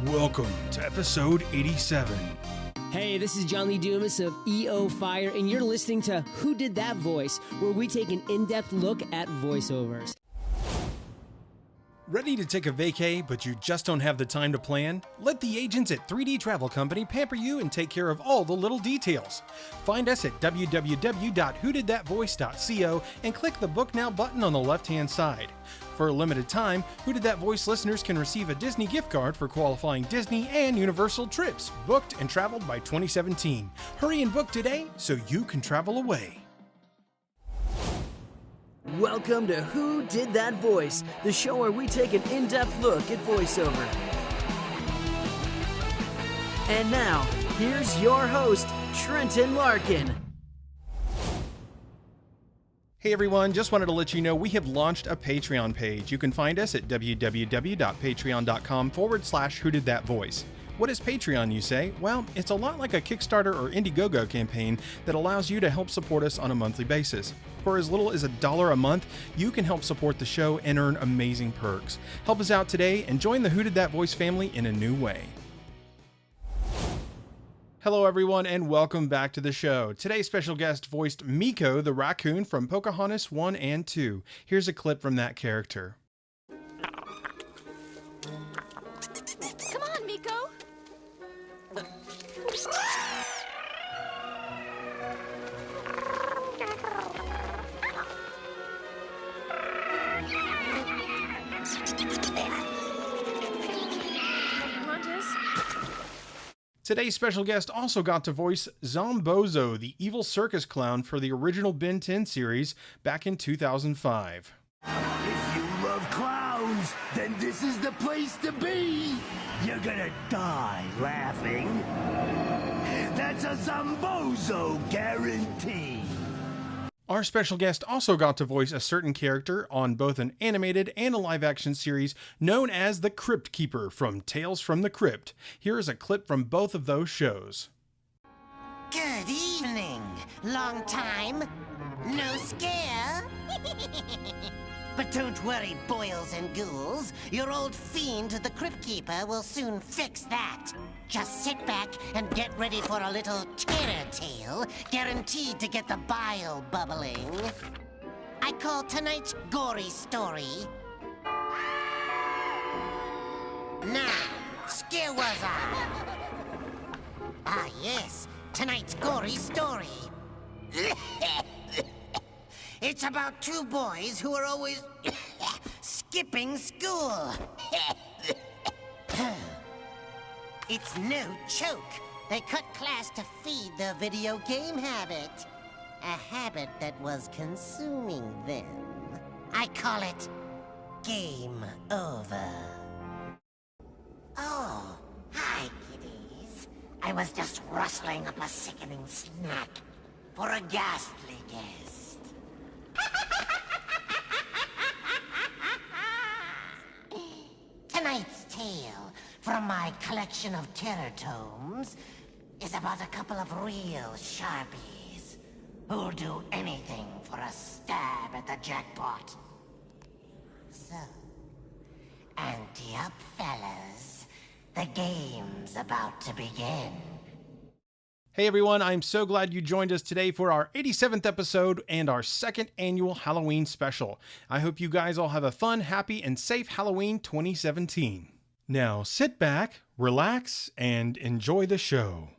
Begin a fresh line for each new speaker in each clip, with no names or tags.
Welcome to episode 87.
Hey, this is John Lee Dumas of EO Fire, and you're listening to Who Did That Voice, where we take an in-depth look at voiceovers.
Ready to take a vacay, but you just don't have the time to plan? Let the agents at 3D Travel Company pamper you and take care of all the little details. Find us at www.whodidthatvoice.co and click the Book Now button on the left-hand side. For a limited time, Who Did That Voice listeners can receive a Disney gift card for qualifying Disney and Universal trips, booked and traveled by 2017. Hurry and book today so you can travel away.
Welcome to Who Did That Voice, the show where we take an in-depth look at voiceover. And now, here's your host, Trenton Larkin.
Hey everyone, just wanted to let you know we have launched a Patreon page. You can find us at www.patreon.com/whodidthatvoice. What is Patreon, you say? Well, it's a lot like a Kickstarter or Indiegogo campaign that allows you to help support us on a monthly basis. For as little as $1 a month, you can help support the show and earn amazing perks. Help us out today and join the Who Did That Voice family in a new way. Hello everyone and welcome back to the show. Today's special guest voiced Meeko the Racoon from Pocahontas 1 and 2. Here's a clip from that character.
Come on, Meeko! Pocahontas?
Today's special guest also got to voice Zombozo, the evil circus clown for the original Ben 10 series back in 2005.
If you love clowns, then this is the place to be. You're gonna die laughing. That's a Zombozo guarantee.
Our special guest also got to voice a certain character on both an animated and a live-action series known as the Crypt Keeper from Tales from the Crypt. Here is a clip from both of those shows.
Good evening. Long time. No scare? But don't worry, boils and ghouls. Your old fiend, the Crypt Keeper, will soon fix that. Just sit back and get ready for a little terror tale, guaranteed to get the bile bubbling. I call tonight's gory story... Now, Scarewaza! Ah yes, tonight's gory story. It's about two boys who are always skipping school. It's no joke. They cut class to feed their video game habit. A habit that was consuming them. I call it game over. Oh, hi, kiddies. I was just rustling up a sickening snack for a ghastly guest. Tonight's tale from my collection of terror tomes is about a couple of real sharpies who'll do anything for a stab at the jackpot. So, ante up, fellas. The game's about to begin.
Hey everyone, I'm so glad you joined us today for our 87th episode and our second annual Halloween special. I hope you guys all have a fun, happy, and safe Halloween 2017. Now sit back, relax, and enjoy the show.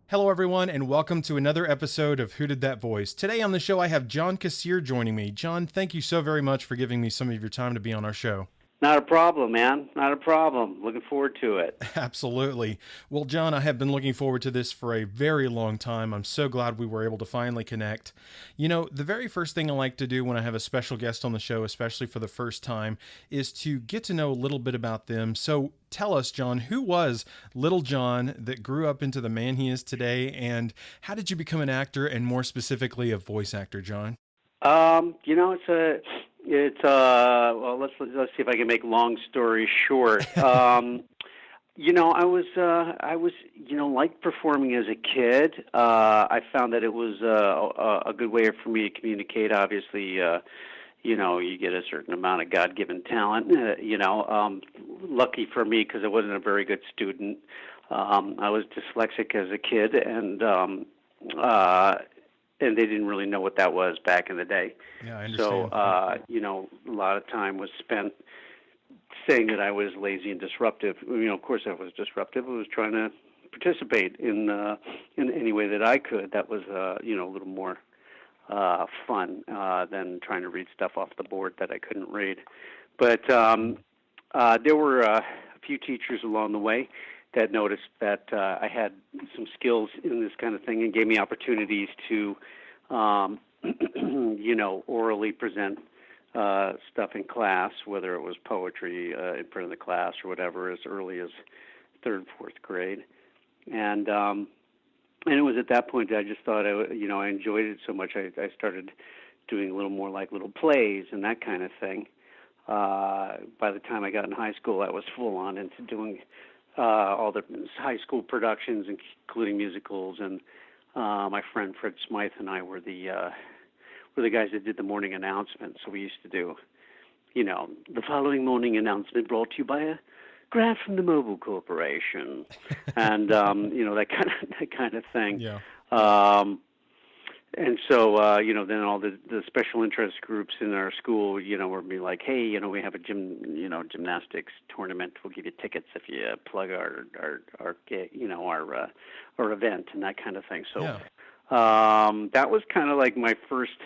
Hello everyone, and welcome to another episode of Who Did That Voice. Today on the show I have John Kassir joining me. John, thank you so very much for giving me some of your time to be on our show.
Not a problem, man. Not a problem. Looking forward to it.
Absolutely. Well, John, I have been looking forward to this for a very long time. I'm so glad we were able to finally connect. You know, the very first thing I like to do when I have a special guest on the show, especially for the first time, is to get to know a little bit about them. So tell us, John, who was Little John that grew up into the man he is today, and how did you become an actor, and more specifically, a voice actor, John?
You know, it's It's well, let's see if I can make long story short. I was liked performing as a kid. I found that it was a good way for me to communicate. Obviously, you get a certain amount of God-given talent. Lucky for me because I wasn't a very good student. I was dyslexic as a kid, and they didn't really know what that was back in the day.
Yeah, I understand.
So, a lot of time was spent saying that I was lazy and disruptive. Of course I was disruptive. I was trying to participate in any way that I could. That was, a little more fun than trying to read stuff off the board that I couldn't read. But there were a few teachers along the way that noticed that I had some skills in this kind of thing and gave me opportunities to, orally present stuff in class, whether it was poetry in front of the class or whatever, as early as third, fourth grade. And it was at that point that I just thought, I enjoyed it so much. I started doing a little more like little plays and that kind of thing. By the time I got in high school, I was full on into doing all the high school productions, including musicals. And my friend Fred Smythe and I were the guys that did the morning announcement. So we used to do, the following morning announcement brought to you by a grant from the Mobile Corporation, and that kind of thing.
Yeah.
And so, then all the special interest groups in our school, would be like, hey, we have a gymnastics tournament. We'll give you tickets if you plug our event and that kind of thing. So,
Yeah.
that was kind of like my first,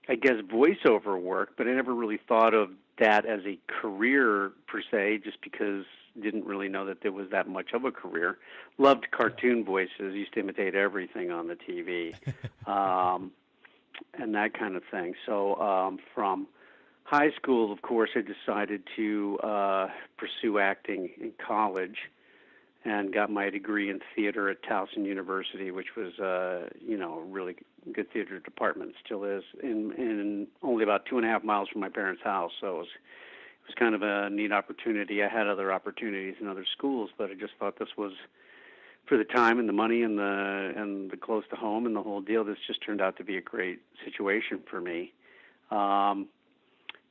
I guess, voiceover work, but I never really thought of that as a career per se, just because didn't really know that there was that much of a career. Loved cartoon voices, used to imitate everything on the TV, and that kind of thing. So from high school, of course, I decided to pursue acting in college and got my degree in theater at Towson University, which was, a really good theater department, still is, in only about 2.5 miles from my parents' house. So it was kind of a neat opportunity. I had other opportunities in other schools, but I just thought this was, for the time and the money and the close to home and the whole deal, this just turned out to be a great situation for me.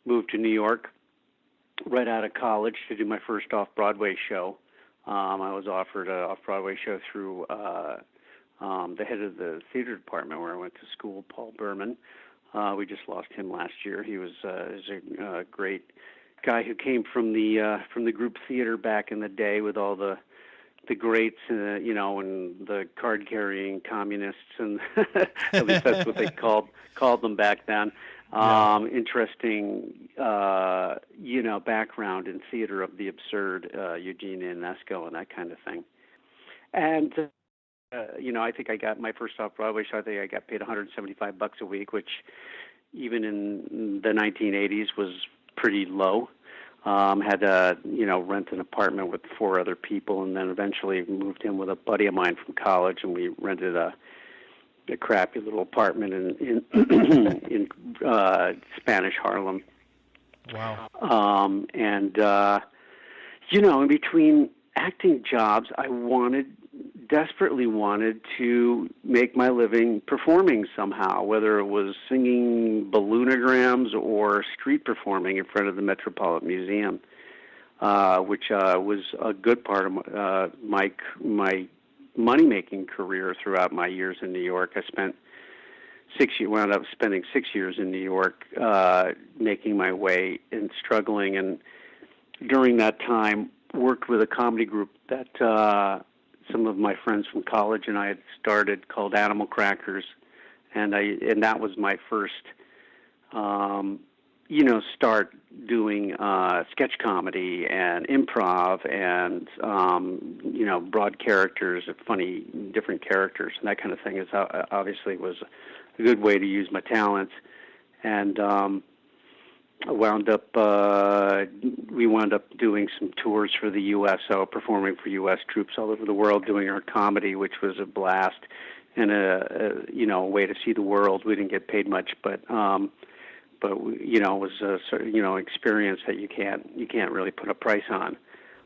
Moved to New York right out of college to do my first off-Broadway show. I was offered an off-Broadway show through the head of the theater department where I went to school, Paul Berman. We just lost him last year. He was a great guy who came from the group theater back in the day with all the greats, and the card-carrying communists, and at least that's what they called them back then. Interesting, background in theater of the absurd, Eugene Ionesco and that kind of thing. And, I think I got my first off-Broadway show. I think I got paid $175 a week, which even in the 1980s was pretty low. Had to, rent an apartment with 4 other people, and then eventually moved in with a buddy of mine from college, and we rented a crappy little apartment in Spanish Harlem.
Wow.
In between acting jobs, I desperately wanted to make my living performing somehow, whether it was singing balloonograms or street performing in front of the Metropolitan Museum, which was a good part of my money-making career throughout my years in New York. I spent wound up spending 6 years in New York, making my way and struggling, and during that time worked with a comedy group that some of my friends from college and I had started, called Animal Crackers, and that was my first start doing sketch comedy and improv and broad characters, funny different characters, and that kind of thing. Is obviously was a good way to use my talents. And we wound up doing some tours for the U.S., so performing for U.S. troops all over the world, doing our comedy, which was a blast and a way to see the world. We didn't get paid much, but you know, it was a sort of, you know, experience that you can't really put a price on.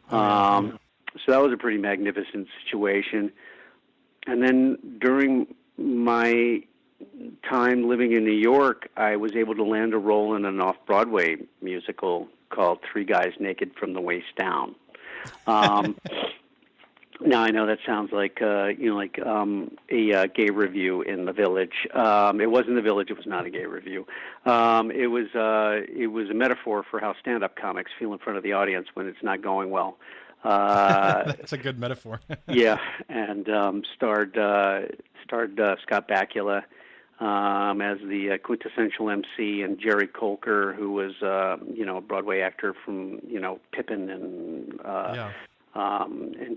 So that was a pretty magnificent situation. And then during my time living in New York, I was able to land a role in an off-Broadway musical called Three Guys Naked from the Waist Down. Now I know that sounds like a gay review in the Village. It wasn't the Village; it was not a gay review. It was a metaphor for how stand-up comics feel in front of the audience when it's not going well.
That's a good metaphor.
Yeah, and starred Scott Bakula as the quintessential MC, and Jerry Colker, who was a Broadway actor from Pippin and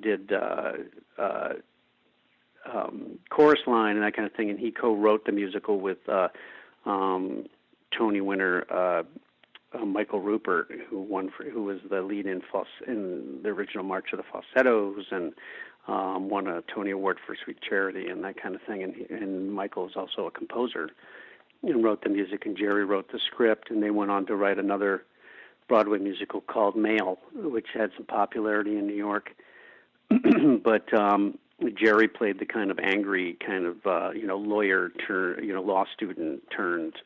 did chorus line and that kind of thing, and he co-wrote the musical with Tony winner Michael Rupert, who was the lead in the original March of the Falsettos, and won a Tony Award for Sweet Charity and that kind of thing. And Michael is also a composer and wrote the music, and Jerry wrote the script, and they went on to write another Broadway musical called Male, which had some popularity in New York. But Jerry played the kind of angry kind of lawyer law student turned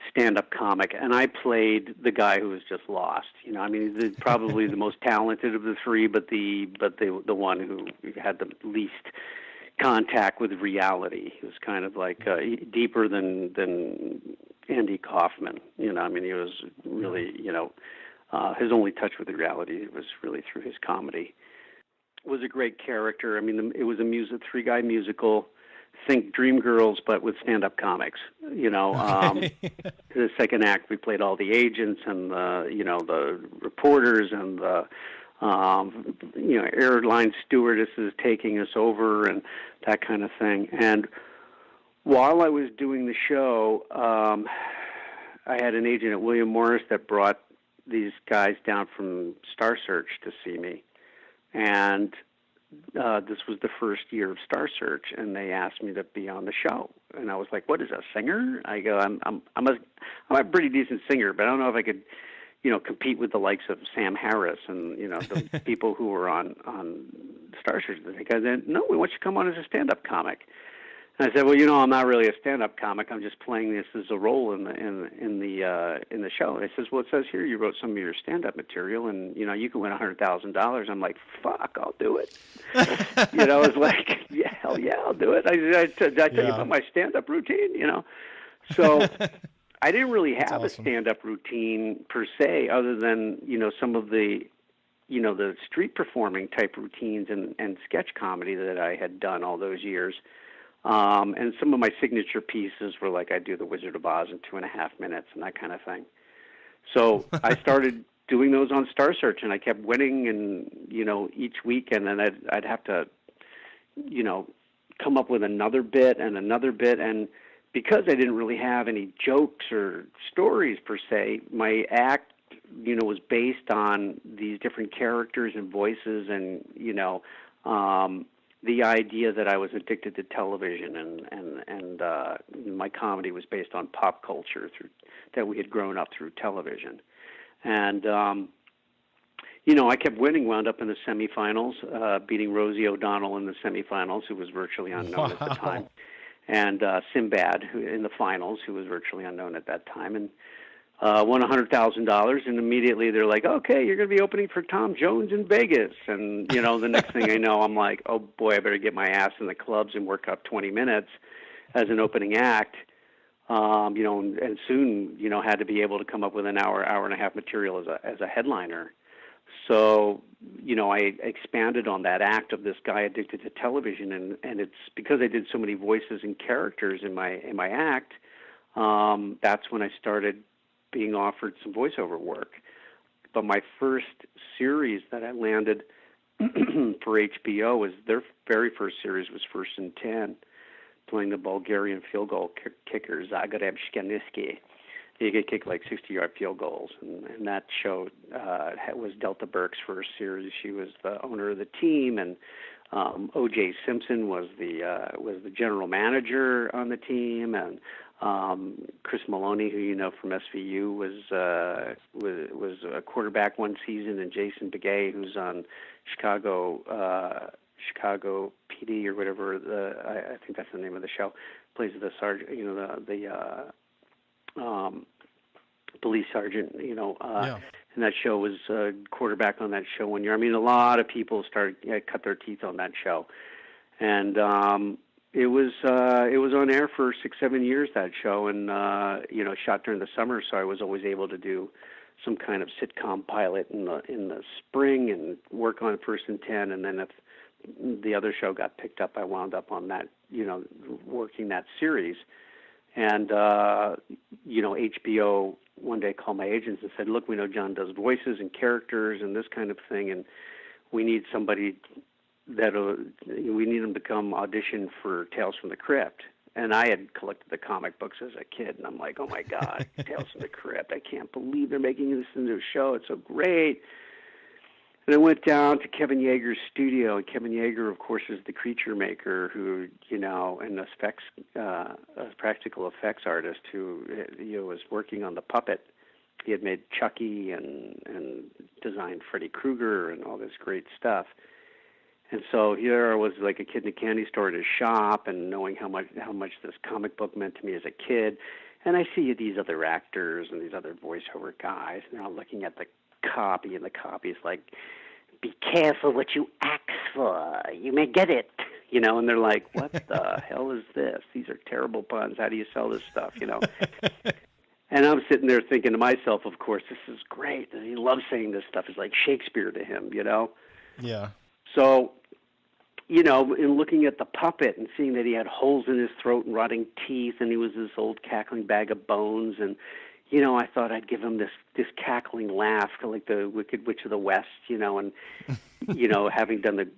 stand-up comic, and I played the guy who was just lost. I mean, probably the most talented of the three, but the one who had the least contact with reality. He was kind of like deeper than Andy Kaufman. I mean, he was really, his only touch with the reality was really through his comedy. It was a great character. I mean, it was a three-guy musical. Think Dreamgirls, but with stand-up comics. The second act, we played all the agents and the reporters and the airline stewardesses taking us over and that kind of thing. And while I was doing the show, I had an agent at William Morris that brought these guys down from Star Search to see me, and this was the first year of Star Search, and they asked me to be on the show. And I was like, "What is a singer?" I go, "I'm a pretty decent singer, but I don't know if I could, compete with the likes of Sam Harris and the people who were on Star Search." The guy said, "No, we want you to come on as a stand-up comic." And I said, "Well, I'm not really a stand-up comic. I'm just playing this as a role in the show." And he says, "Well, it says here you wrote some of your stand-up material, and you can win $100,000." I'm like, "Fuck, I'll do it." I was like, "Yeah, hell yeah, I'll do it." I tell you about my stand-up routine, So I didn't really have a stand-up routine per se, other than some of the the street performing type routines and sketch comedy that I had done all those years. And some of my signature pieces were like I do the Wizard of Oz in 2.5 minutes and that kind of thing. So I started doing those on Star Search, and I kept winning, and each weekend, and I'd have to come up with another bit, and because I didn't really have any jokes or stories per se, my act was based on these different characters and voices, and the idea that I was addicted to television, and my comedy was based on pop culture that we had grown up through television. And, I kept winning, wound up in the semifinals, beating Rosie O'Donnell in the semifinals, who was virtually unknown at the time, and Sinbad in the finals, who was virtually unknown at that time, and won $100,000, and immediately they're like, "Okay, you're going to be opening for Tom Jones in Vegas." And, the next thing I know, I'm like, "Oh boy, I better get my ass in the clubs and work up 20 minutes as an opening act." And soon, had to be able to come up with an hour and a half material as a headliner. So, I expanded on that act of this guy addicted to television, and it's because I did so many voices and characters in my act. That's when I started being offered some voiceover work. But my first series that I landed for HBO was their very first series was First and 10, playing the Bulgarian field goal kicker Zagreb Shkaniski. He could kick like 60-yard field goals, and that show was Delta Burke's first series. She was the owner of the team, and O.J. Simpson was the general manager on the team, and Chris Maloney, who you know from SVU, was a quarterback one season, and Jason Begay, who's on Chicago PD or whatever. I think that's the name of the show. Plays the sergeant, the police sergeant. And that show was quarterback on that show one year. I mean, a lot of people cut their teeth on that show, and it was on air for 6-7 years, that show, and shot during the summer, so I was always able to do some kind of sitcom pilot in the spring and work on First and 10, and then if the other show got picked up, I wound up on that, working that series. And HBO one day called my agents and said, "Look, we know John does voices and characters and this kind of thing, and we need somebody we need him to come audition for Tales from the Crypt." And I had collected the comic books as a kid, and I'm like, "Oh my God, Tales from the Crypt! I can't believe they're making this into a show. It's so great." And I went down to Kevin Yeager's studio, and Kevin Yeager, of course, is the creature maker who, and effects, a practical effects artist who, was working on the puppet. He had made Chucky and designed Freddy Krueger and all this great stuff. And so here I was like a kid in a candy store at his shop, and knowing how much this comic book meant to me as a kid. And I see these other actors and these other voiceover guys, and they're all looking at the copy, and the copy is like, "Be careful what you ask for. You may get it." And they're like, "What the hell is this? These are terrible puns. How do you sell this stuff?" And I'm sitting there thinking to myself, of course, this is great. He loves saying this stuff. It's like Shakespeare to him,
Yeah.
So, in looking at the puppet and seeing that he had holes in his throat and rotting teeth, and he was this old cackling bag of bones, and I thought I'd give him this cackling laugh, like the Wicked Witch of the West, and having done the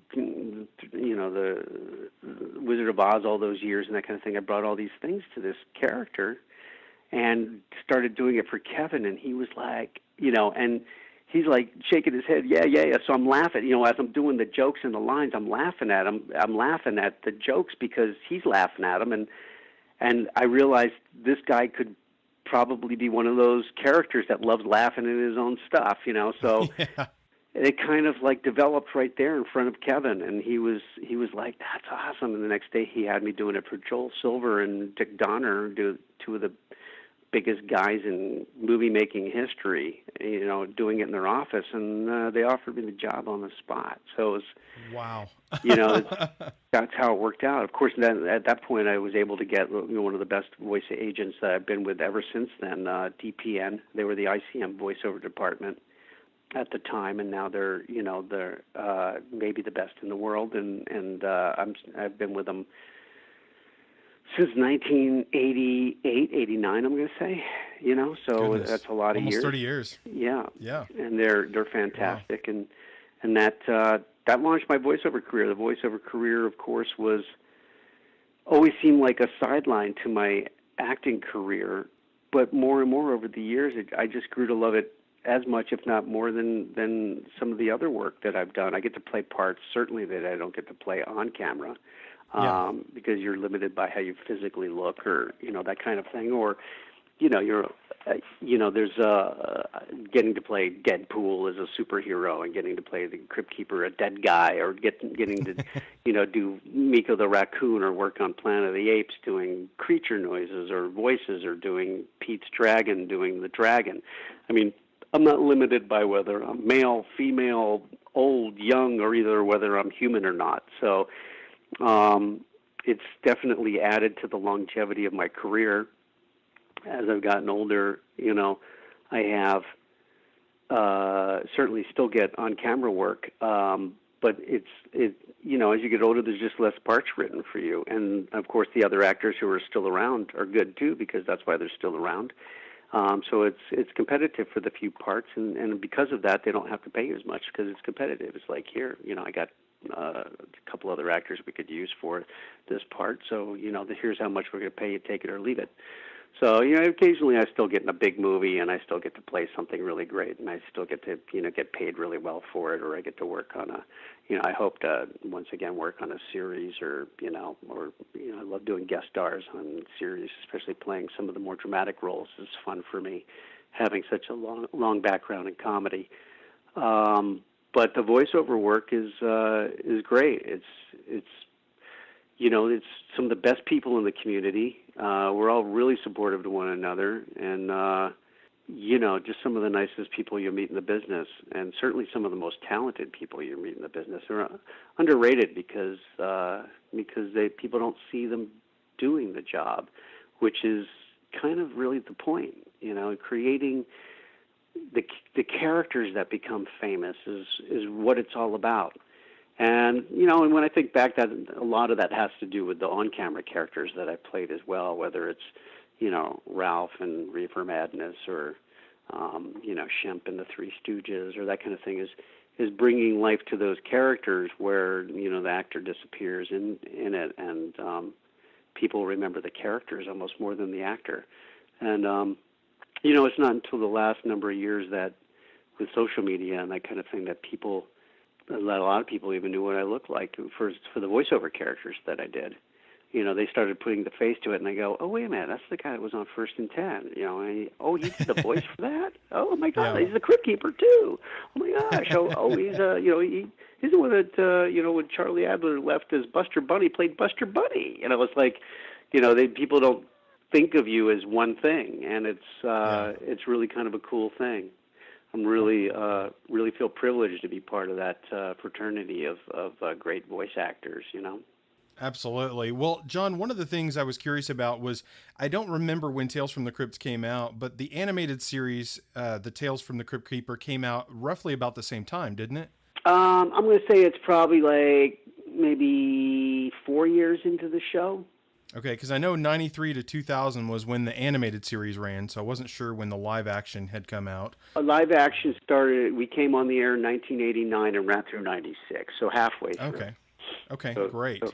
Wizard of Oz all those years and that kind of thing, I brought all these things to this character and started doing it for Kevin, and he was like, and he's like shaking his head, yeah. So I'm laughing, as I'm doing the jokes and the lines, I'm laughing at him. I'm laughing at the jokes because he's laughing at them, and I realized this guy could probably be one of those characters that loves laughing at his own stuff, So
Yeah.
it kind of like developed right there in front of Kevin, and he was like, "That's awesome." And the next day he had me doing it for Joel Silver and Dick Donner, two of the biggest guys in movie making history, doing it in their office, and they offered me the job on the spot. So it was,
Wow.
that's how it worked out. Of course, then at that point I was able to get one of the best voice agents that I've been with ever since then, DPN. They were the ICM voiceover department at the time, and now they're maybe the best in the world, and I've been with them since 1988, 89, I'm going to say, so
Goodness.
That's a lot of
Almost
years.
30 years.
Yeah.
Yeah.
And they're fantastic. Wow. And that launched my voiceover career. The voiceover career, of course, always seemed like a sideline to my acting career, but more and more over the years, I just grew to love it as much, if not more, than some of the other work that I've done. I get to play parts, certainly, that I don't get to play on camera. Because you're limited by how you physically look, or that kind of thing, or you're there's getting to play Deadpool as a superhero, and getting to play the Crypt Keeper, a dead guy, or getting to do Meeko the Racoon, or work on Planet of the Apes doing creature noises or voices, or doing Pete's Dragon doing the dragon. I mean, I'm not limited by whether I'm male, female, old, young, or either whether I'm human or not. So it's definitely added to the longevity of my career. As I've gotten older, I have certainly still get on-camera work, but it's as you get older, there's just less parts written for you. And, of course, the other actors who are still around are good, too, because that's why they're still around. So it's competitive for the few parts, and because of that, they don't have to pay you as much because it's competitive. It's like, here, I got a couple other actors we could use for this part, so here's how much we're going to pay you, take it or leave it. So, occasionally I still get in a big movie and I still get to play something really great and I still get to, get paid really well for it, or I get to work on I hope to once again work on a series or I love doing guest stars on series, especially playing some of the more dramatic roles is fun for me, having such a long background in comedy. But the voiceover work is great. It's some of the best people in the community. We're all really supportive to one another, and just some of the nicest people you meet in the business, and certainly some of the most talented people you meet in the business are underrated because people don't see them doing the job, which is kind of really the point. Creating the characters that become famous is what it's all about. And, and when I think back, that a lot of that has to do with the on-camera characters that I played as well, whether it's, Ralph and Reefer Madness or, Shemp and the Three Stooges or that kind of thing is bringing life to those characters where, the actor disappears in it and people remember the characters almost more than the actor. And, it's not until the last number of years that with social media and that kind of thing that a lot of people even knew what I looked like for the voiceover characters that I did. They started putting the face to it, and they go, "Oh, wait a minute, that's the guy that was on First and 10." He did the voice for that. Oh my God, he's the Crypt Keeper too. Oh my gosh, he's he's the one that when Charlie Adler left as Buster Bunny, played Buster Bunny. It's like, people don't think of you as one thing, and it's really kind of a cool thing. I'm really feel privileged to be part of that fraternity of great voice actors,
Absolutely. Well, John, one of the things I was curious about was, I don't remember when Tales from the Crypt came out, but the animated series, the Tales from the Crypt Keeper, came out roughly about the same time, didn't it?
I'm going to say it's probably like maybe 4 years into the show.
Okay, because I know 93 to 2000 was when the animated series ran, so I wasn't sure when the live action had come out.
Live action started, we came on the air in 1989 and ran through 96, so halfway through.
Okay,
so,
great.
So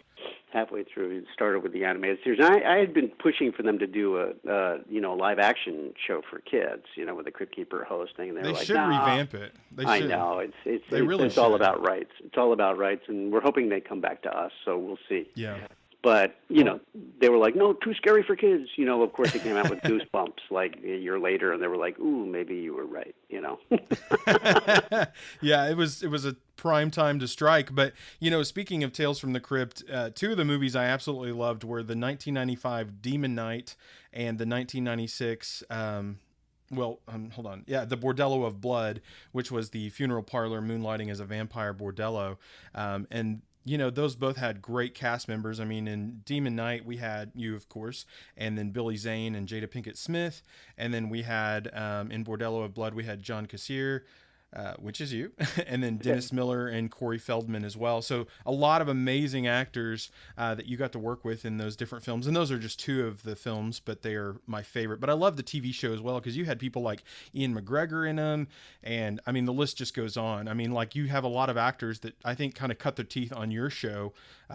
halfway through, it started with the animated series. And I had been pushing for them to do a live action show for kids, with the Crypt Keeper hosting. And
they
were
should revamp it.
I know, it's all about rights. It's all about rights, and we're hoping they come back to us. So we'll see.
Yeah.
But, they were like, no, too scary for kids. Of course, they came out with Goosebumps like a year later, and they were like, ooh, maybe you were right,
Yeah, it was a prime time to strike. But, speaking of Tales from the Crypt, two of the movies I absolutely loved were the 1995 Demon Knight and the 1996... hold on. Yeah, the Bordello of Blood, which was the funeral parlor moonlighting as a vampire bordello. And those both had great cast members. I mean, in Demon Knight, we had you, of course, and then Billy Zane and Jada Pinkett Smith. And then we had, in Bordello of Blood, we had John Kassir, which is you, and then Dennis Miller and Corey Feldman as well. So a lot of amazing actors that you got to work with in those different films. And those are just two of the films, but they are my favorite. But I love the TV show as well, because you had people like Ian McGregor in them. And I mean, the list just goes on. I mean, like, you have a lot of actors that I think kind of cut their teeth on your show,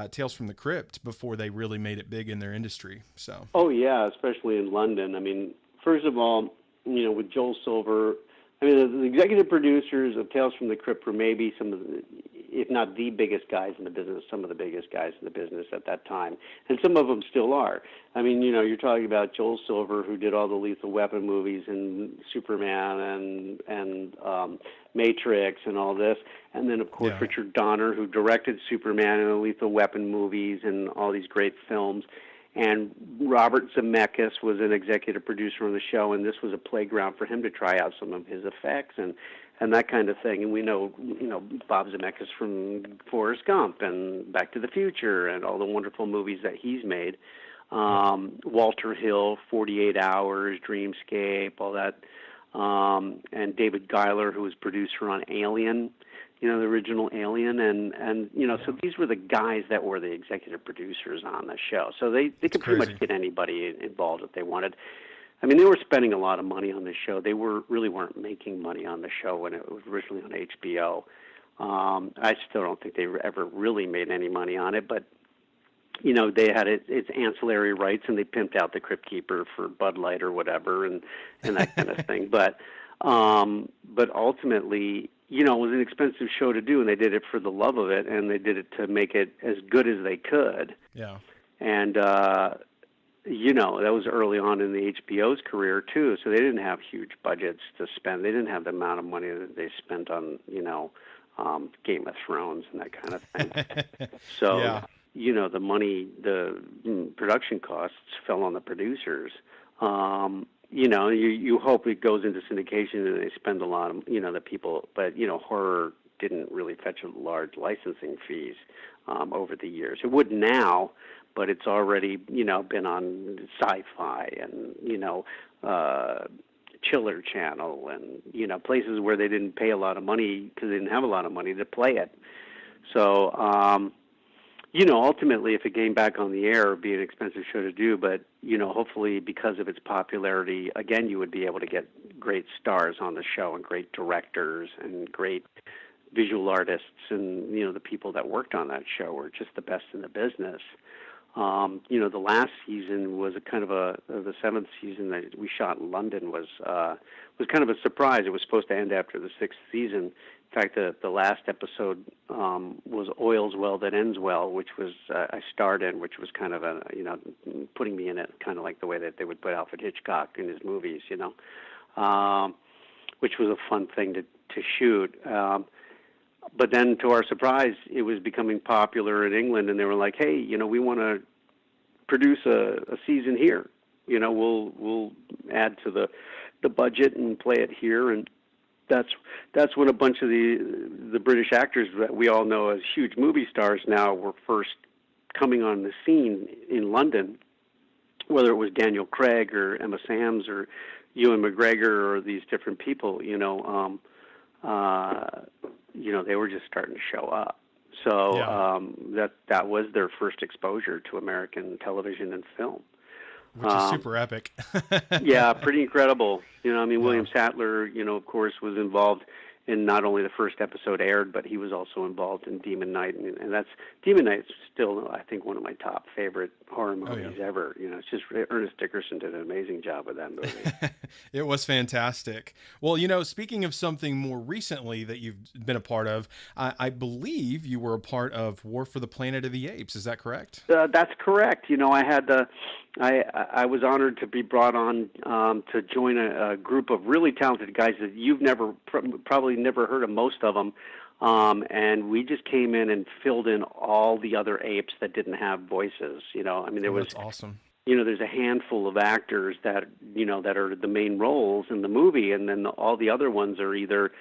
Tales from the Crypt, before they really made it big in their industry. So.
Oh, yeah, especially in London. I mean, first of all, with Joel Silver... I mean, the executive producers of Tales from the Crypt were maybe some of the, if not the biggest guys in the business, some of the biggest guys in the business at that time. And some of them still are. I mean, you're talking about Joel Silver, who did all the Lethal Weapon movies and Superman and Matrix and all this. And then, of course, Richard Donner, who directed Superman and the Lethal Weapon movies and all these great films. And Robert Zemeckis was an executive producer on the show, and this was a playground for him to try out some of his effects and that kind of thing. And we know Bob Zemeckis from Forrest Gump and Back to the Future and all the wonderful movies that he's made. Walter Hill, 48 Hours, Dreamscape, all that. And David Giler, who was producer on Alien, the original Alien, and so these were the guys that were the executive producers on the show. So they could pretty much get anybody involved if they wanted. I mean, they were spending a lot of money on this show. They really weren't making money on the show when it was originally on HBO. I still don't think they ever really made any money on it, but they had its ancillary rights, and they pimped out the Crypt Keeper for Bud Light or whatever, and that kind of thing. But ultimately, it was an expensive show to do, and they did it for the love of it, and they did it to make it as good as they could.
Yeah.
And that was early on in the HBO's career too, so they didn't have huge budgets to spend. They didn't have the amount of money that they spent on, Game of Thrones and that kind of thing. So,
Yeah.
the production costs fell on the producers. You hope it goes into syndication and they spend a lot of, the people, but, horror didn't really fetch large licensing fees over the years. It would now, but it's already, been on Sci-Fi and, Chiller Channel and, places where they didn't pay a lot of money because they didn't have a lot of money to play it. So, ultimately, if it came back on the air, it would be an expensive show to do, but, hopefully because of its popularity, again, you would be able to get great stars on the show and great directors and great visual artists and, the people that worked on that show were just the best in the business. The last season was a kind of the seventh season that we shot in London was kind of a surprise. It was supposed to end after the sixth season. In fact, the last episode was Oils Well That Ends Well, which was I starred in, which was kind of putting me in it, kind of like the way that they would put Alfred Hitchcock in his movies, which was a fun thing to shoot. But then, to our surprise, it was becoming popular in England, and they were like, "Hey, we want to produce a season here. We'll add to the budget and play it here." And that's when a bunch of the British actors that we all know as huge movie stars now were first coming on the scene in London. Whether it was Daniel Craig or Emma Samms or Ewan McGregor or these different people, they were just starting to show up. So that was their first exposure to American television and film.
Which is super epic.
Yeah, pretty incredible. William Sattler, of course, was involved in not only the first episode aired, but he was also involved in Demon Knight. And that's Demon Knight's still, I think, one of my top favorite horror movies ever. It's just Ernest Dickerson did an amazing job with that movie.
It was fantastic. Well, speaking of something more recently that you've been a part of, I believe you were a part of War for the Planet of the Apes. Is that correct?
That's correct. I was honored to be brought on to join a group of really talented guys that you've probably never heard of, most of them. And we just came in and filled in all the other apes that didn't have voices. There was
That's awesome.
There's a handful of actors that that are the main roles in the movie, and then all the other ones are either,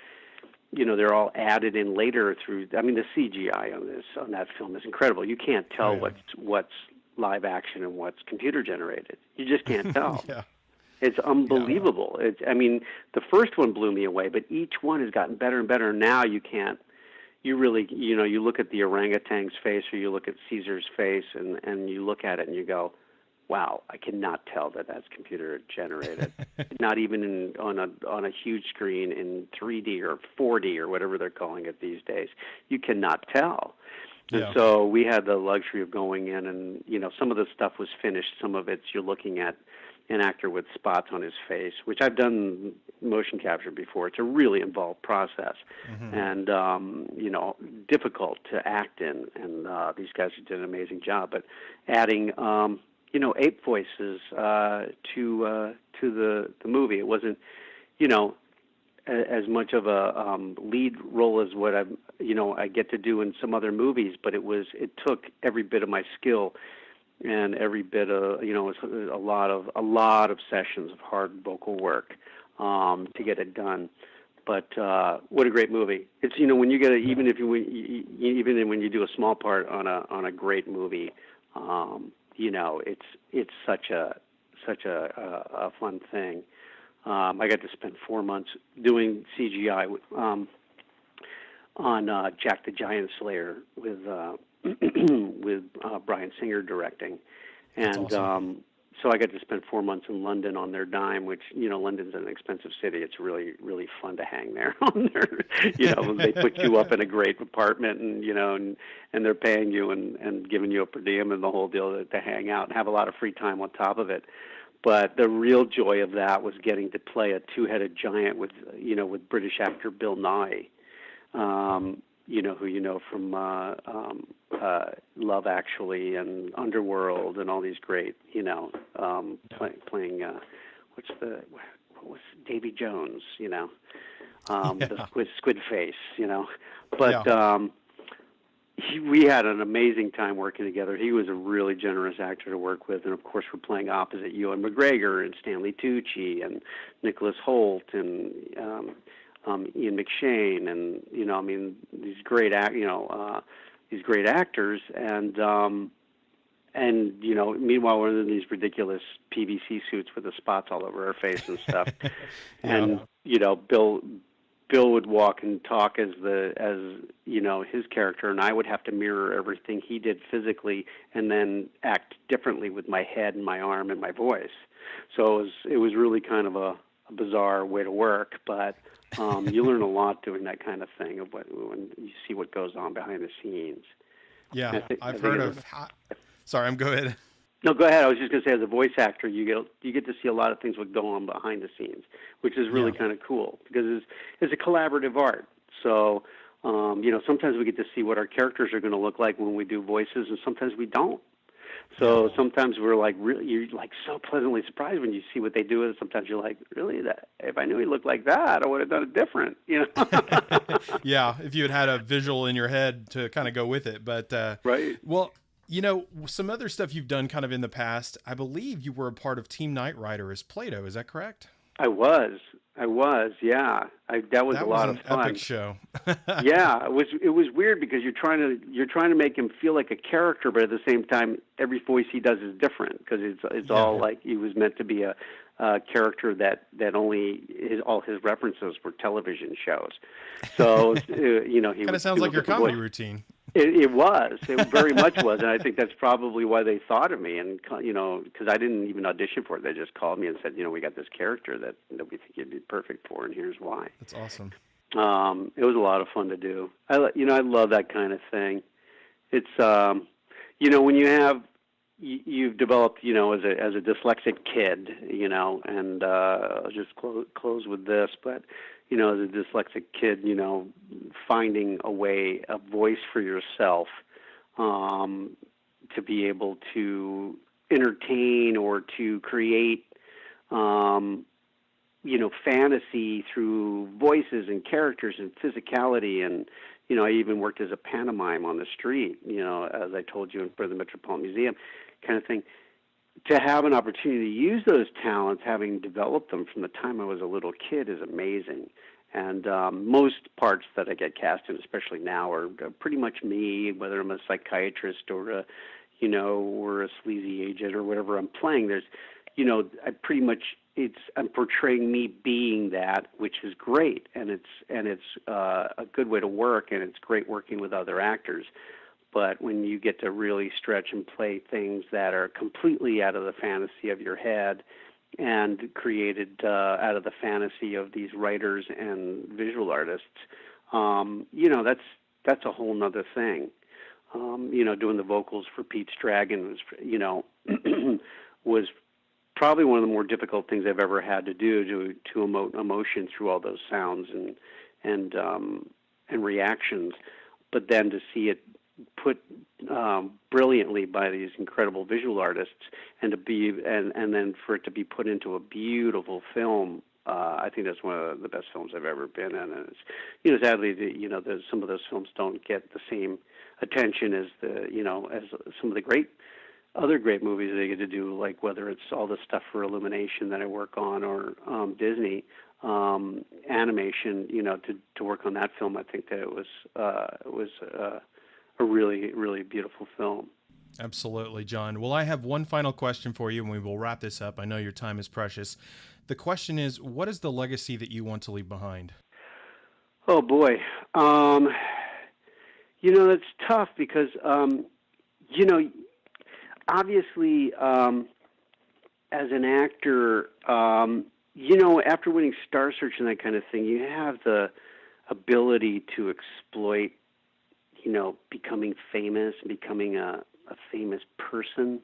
they're all added in later through. The CGI on that film is incredible. You can't tell what's live action and what's computer generated. You just can't tell.
Yeah.
It's unbelievable.
Yeah.
The first one blew me away, but each one has gotten better and better. Now you really, you look at the orangutan's face or you look at Caesar's face and you look at it and you go, wow, I cannot tell that that's computer generated. Not even on a huge screen in 3D or 4D or whatever they're calling it these days. You cannot tell. And so we had the luxury of going in and, some of the stuff was finished. Some of it's you're looking at an actor with spots on his face, which I've done motion capture before. It's a really involved process and, difficult to act in. And these guys did an amazing job. But adding, ape voices to the movie, it wasn't, as much of a lead role as what I get to do in some other movies, but it took every bit of my skill and every bit of it's a lot of sessions of hard vocal work to get it done. But what a great movie! It's when you get even when you do a small part on a great movie, it's such a fun thing. I got to spend 4 months doing CGI on Jack the Giant Slayer with with Bryan Singer directing, and
awesome.
so I got to spend 4 months in London on their dime, which, London's an expensive city. It's really, really fun to hang there on their, they put you up in a great apartment and, and they're paying you and giving you a per diem and the whole deal to hang out and have a lot of free time on top of it. But the real joy of that was getting to play a two-headed giant with British actor Bill Nighy, who you know from Love Actually and Underworld and all these great, playing what was Davy Jones, the squid face, but. We had an amazing time working together. He was a really generous actor to work with, and of course we're playing opposite Ewan McGregor and Stanley Tucci and Nicholas Hoult and Ian McShane, and these great actors, and meanwhile we're in these ridiculous PVC suits with the spots all over our face and stuff, and Bill would walk and talk as his character, and I would have to mirror everything he did physically, and then act differently with my head and my arm and my voice. So it was really kind of a bizarre way to work, but you learn a lot doing that kind of thing when you see what goes on behind the scenes.
Yeah, I've heard of. Sorry, go ahead.
No, go ahead. I was just going to say, as a voice actor, you get to see a lot of things that go on behind the scenes, which is really kind of cool because it's a collaborative art. So, sometimes we get to see what our characters are going to look like when we do voices, and sometimes we don't. So sometimes we're like, really, you're like so pleasantly surprised when you see what they do, and sometimes you're like, really, that if I knew he looked like that, I would have done it different.
Yeah, if you had a visual in your head to kind of go with it, but
right.
Well. Some other stuff you've done kind of in the past, I believe you were a part of Team Knight Rider as PLATO. Is that correct?
I was. Yeah. That was a lot of fun.
Epic show.
Yeah, it was weird because you're trying to make him feel like a character, but at the same time, every voice he does is different because it's all like he was meant to be a character that only all his references were television shows. So he
kind of sounds like your comedy routine.
It very much was, and I think that's probably why they thought of me. And because I didn't even audition for it, they just called me and said, we got this character that we think you'd be perfect for, and here's why.
That's awesome.
It was a lot of fun to do. I love that kind of thing. It's when you've developed as a dyslexic kid, and I'll just close with this, but. As a dyslexic kid, finding a voice for yourself to be able to entertain or to create, fantasy through voices and characters and physicality. And, I even worked as a pantomime on the street, as I told you, in front of the Metropolitan Museum kind of thing. To have an opportunity to use those talents, having developed them from the time I was a little kid, is amazing. And most parts that I get cast in, especially now, are pretty much me, whether I'm a psychiatrist or a sleazy agent or whatever I'm playing. There's, I'm portraying me being that, which is great, and it's a good way to work, and it's great working with other actors. But when you get to really stretch and play things that are completely out of the fantasy of your head and created out of the fantasy of these writers and visual artists, that's a whole nother thing. Doing the vocals for Pete's Dragon was probably one of the more difficult things I've ever had to do to emote emotion through all those sounds and reactions. But then to see it put brilliantly by these incredible visual artists, and then for it to be put into a beautiful film, I think that's one of the best films I've ever been in. And it's, sadly, some of those films don't get the same attention as as some of the other great movies they get to do, like whether it's all the stuff for Illumination that I work on or Disney animation. To work on that film, I think that it was a really, really beautiful film.
Absolutely, John. Well, I have one final question for you, and we will wrap this up. I know your time is precious. The question is, what is the legacy that you want to leave behind?
Oh, boy. That's tough because, obviously, as an actor, after winning Star Search and that kind of thing, you have the ability to exploit, becoming famous, becoming a famous person.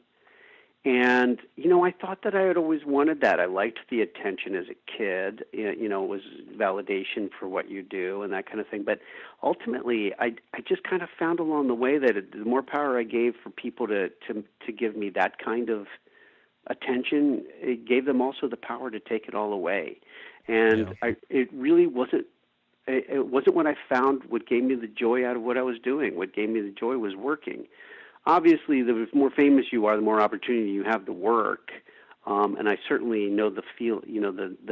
And, I thought that I had always wanted that. I liked the attention as a kid. It was validation for what you do and that kind of thing. But ultimately, I just kind of found along the way that the more power I gave for people to give me that kind of attention, it gave them also the power to take it all away. And it really wasn't. It wasn't what I found what gave me the joy out of what I was doing. What gave me the joy was working. Obviously, the more famous you are, the more opportunity you have to work. And I certainly know the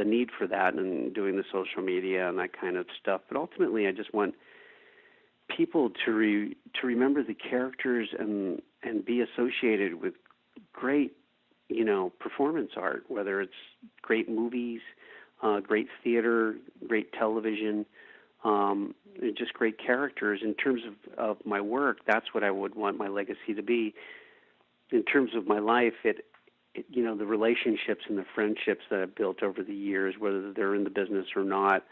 need for that and doing the social media and that kind of stuff. But ultimately, I just want people to remember the characters and be associated with great, performance art, whether it's great movies, great theater, great television, just great characters. In terms of my work, that's what I would want my legacy to be. In terms of my life, the relationships and the friendships that I've built over the years, whether they're in the business or not,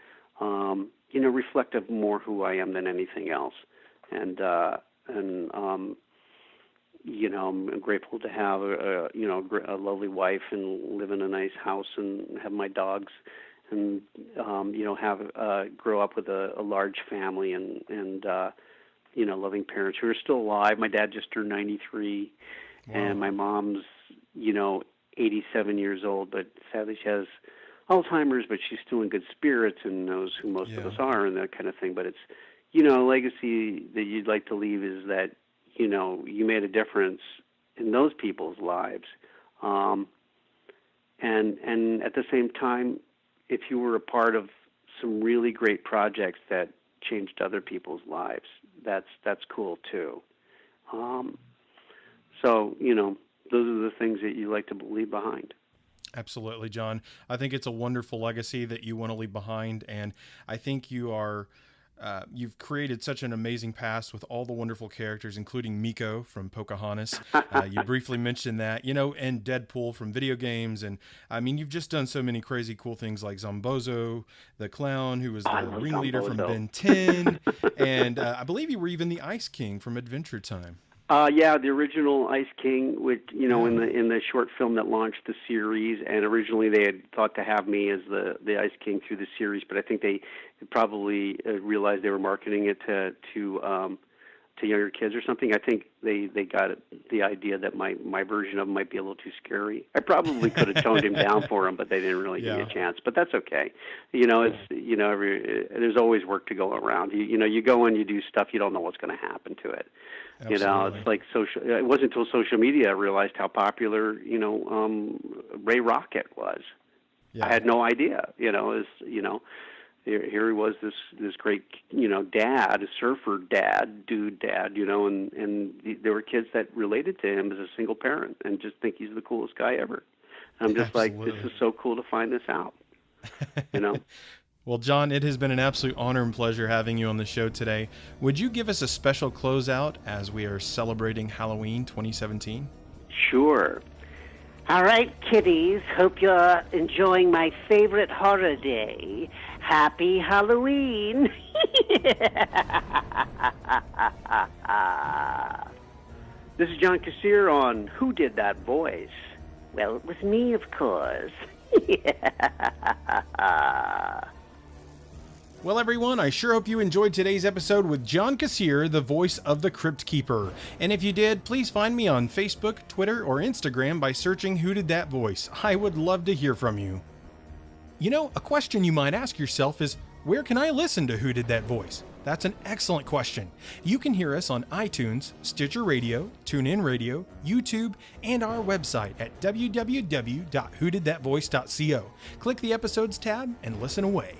reflect of more who I am than anything else. And I'm grateful to have a lovely wife and live in a nice house and have my dogs and grow up with a large family and loving parents who are still alive. My dad just turned 93. Wow. And my mom's 87 years old, but sadly she has Alzheimer's, but she's still in good spirits and knows who most of us are and that kind of thing. But it's a legacy that you'd like to leave is that you made a difference in those people's lives, and at the same time, if you were a part of some really great projects that changed other people's lives, that's cool too. So those are the things that you like to leave behind.
Absolutely, John. I think it's a wonderful legacy that you want to leave behind, and I think you are. You've created such an amazing past with all the wonderful characters, including Meeko from Pocahontas. You briefly mentioned that, and Deadpool from video games. And I mean, you've just done so many crazy cool things like Zombozo, the clown, who was the ringleader from Ben 10. And I believe you were even the Ice King from Adventure Time.
The original Ice King, which in the short film that launched the series, and originally they had thought to have me as the Ice King through the series, but I think they probably realized they were marketing it to younger kids or something. I think they got the idea that my version of him might be a little too scary. I probably could have toned him down for him, but they didn't really give me a chance. But that's okay. There's always work to go around. You go and you do stuff, you don't know what's going to happen to it.
Absolutely.
It's like it wasn't until social media I realized how popular, Ray Rocket was. Yeah. I had no idea, here he was, this great, dad, a surfer dad, dude dad, and there were kids that related to him as a single parent and just think he's the coolest guy ever. And I'm just
Absolutely.
like, this is so cool to find this out,
Well, John, it has been an absolute honor and pleasure having you on the show today. Would you give us a special closeout as we are celebrating Halloween 2017?
Sure. All right, kiddies. Hope you're enjoying my favorite horror day. Happy Halloween.
This is John Kassir on Who Did That Voice?
Well, it was me, of course.
Well, everyone, I sure hope you enjoyed today's episode with John Kassir, the voice of the Crypt Keeper. And if you did, please find me on Facebook, Twitter, or Instagram by searching Who Did That Voice. I would love to hear from you. A question you might ask yourself is, where can I listen to Who Did That Voice? That's an excellent question. You can hear us on iTunes, Stitcher Radio, TuneIn Radio, YouTube, and our website at www.whodidthatvoice.co. Click the Episodes tab and listen away.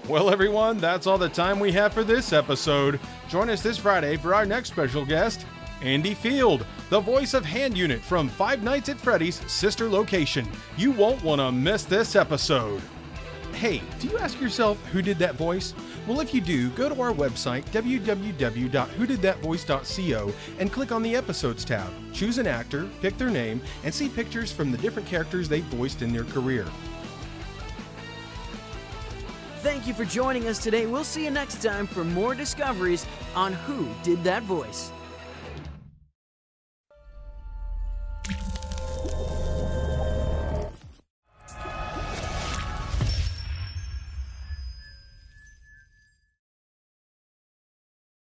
Well, everyone, that's all the time we have for this episode. Join us this Friday for our next special guest, Andy Field, the voice of Hand Unit from Five Nights at Freddy's sister location. You won't want to miss this episode. Hey, do you ask yourself who did that voice? Well, if you do, go to our website, www.whodidthatvoice.co, and click on the Episodes tab. Choose an actor, pick their name, and see pictures from the different characters they voiced in their career.
Thank you for joining us today. We'll see you next time for more discoveries on Who Did That Voice.